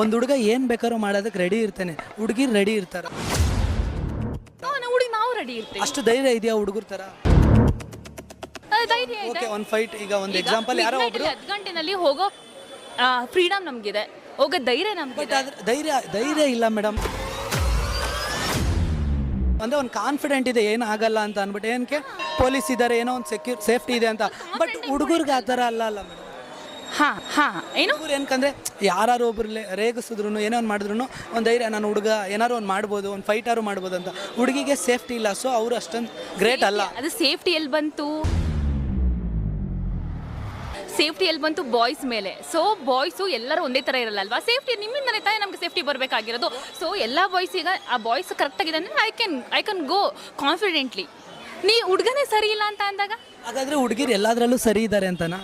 ಒಂದು ಹುಡುಗ ಏನು ಬೇಕಾದ್ರೂ ಮಾಡೋದಕ್ಕೆ ರೆಡಿ ಇರ್ತಾನೆ, ಹುಡುಗಿರು ರೆಡಿ ಇರ್ತಾರ? ಹುಡುಗಿ ನಾವು ರೆಡಿ ಇರ್ತೀವಿ. ಅಷ್ಟು ಧೈರ್ಯ ಇದೆಯಾ ಹುಡುಗರ ಥರ? ಧೈರ್ಯ ಇದೆ. ಓಕೆ, ಒಂದು ಫೈಟ್, ಈಗ ಒಂದು ಎಕ್ಸಾಂಪಲ್, ಯಾರೋ ಒಬ್ರು 10 ಗಂಟೆನಲ್ಲಿ ಹೋಗೋ ಫ್ರೀಡಮ್ ನಮಗಿದೆ, ಹೋಗೋ ಧೈರ್ಯ ನಮ್ಗೆ. ಬಟ್ ಆದ್ರೆ ಧೈರ್ಯ ಇಲ್ಲ ಮೇಡಮ್. ಅಂದರೆ ಒಂದು ಕಾನ್ಫಿಡೆಂಟ್ ಇದೆ, ಏನು ಆಗಲ್ಲ ಅಂತ ಅಂದ್ಬಿಟ್ಟು, ಏನಕ್ಕೆ ಪೊಲೀಸ್ ಇದ್ದಾರೆ, ಏನೋ ಒಂದು ಸೇಫ್ಟಿ ಇದೆ ಅಂತ. ಬಟ್ ಹುಡುಗರಿಗೆ ಆ ಥರ ಅಲ್ಲ ಮೇಡಮ್. ಏನು ಹುಡುಗರು ಏನಕ್ಕಂದ್ರೆ ಯಾರು ಒಬ್ರು ರೇಗಿಸಿದ್ರು, ಏನೋ ಒಂದು ಮಾಡಿದ್ರು ಒಂದು ಧೈರ್ಯ, ನಾನು ಹುಡುಗ ಏನಾರು ಒಂದು ಮಾಡ್ಬೋದು, ಒಂದು ಫೈಟಾರು ಮಾಡ್ಬೋದು ಅಂತ. ಹುಡುಗಿಗೆ ಸೇಫ್ಟಿ ಇಲ್ಲ, ಸೊ ಅವರು ಅಷ್ಟೊಂದು ಗ್ರೇಟ್ ಅಲ್ಲ. ಅದು ಸೇಫ್ಟಿ ಎಲ್ಲಿ ಬಂತು? ಸೇಫ್ಟಿ ಎಲ್ಲಿ ಬಂತು? ಬಾಯ್ಸ್ ಮೇಲೆ. ಸೊ ಬಾಯ್ಸು ಎಲ್ಲರೂ ಒಂದೇ ಥರ ಇರಲ್ಲ ಅಲ್ವಾ? ಸೇಫ್ಟಿ ನಿಮ್ಮಿಂದನೇ ತಾನೇ ನಮಗೆ ಸೇಫ್ಟಿ ಬರಬೇಕಾಗಿರೋದು. ಸೊ ಎಲ್ಲ ಬಾಯ್ಸಿಗೆ ಆ ಬಾಯ್ಸ್ ಕರೆಕ್ಟಾಗಿದೆ ಅಂದರೆ ಐ ಕ್ಯಾನ್ ಗೋ ಕಾನ್ಫಿಡೆಂಟ್ಲಿ. ನೀ ಹುಡುಗನೇ ಸರಿ ಇಲ್ಲ ಅಂತ ಅಂದಾಗ ಹಾಗಾದರೆ ಹುಡುಗಿರು ಎಲ್ಲದರಲ್ಲೂ ಸರಿ ಇದ್ದಾರೆ ಅಂತನಾ?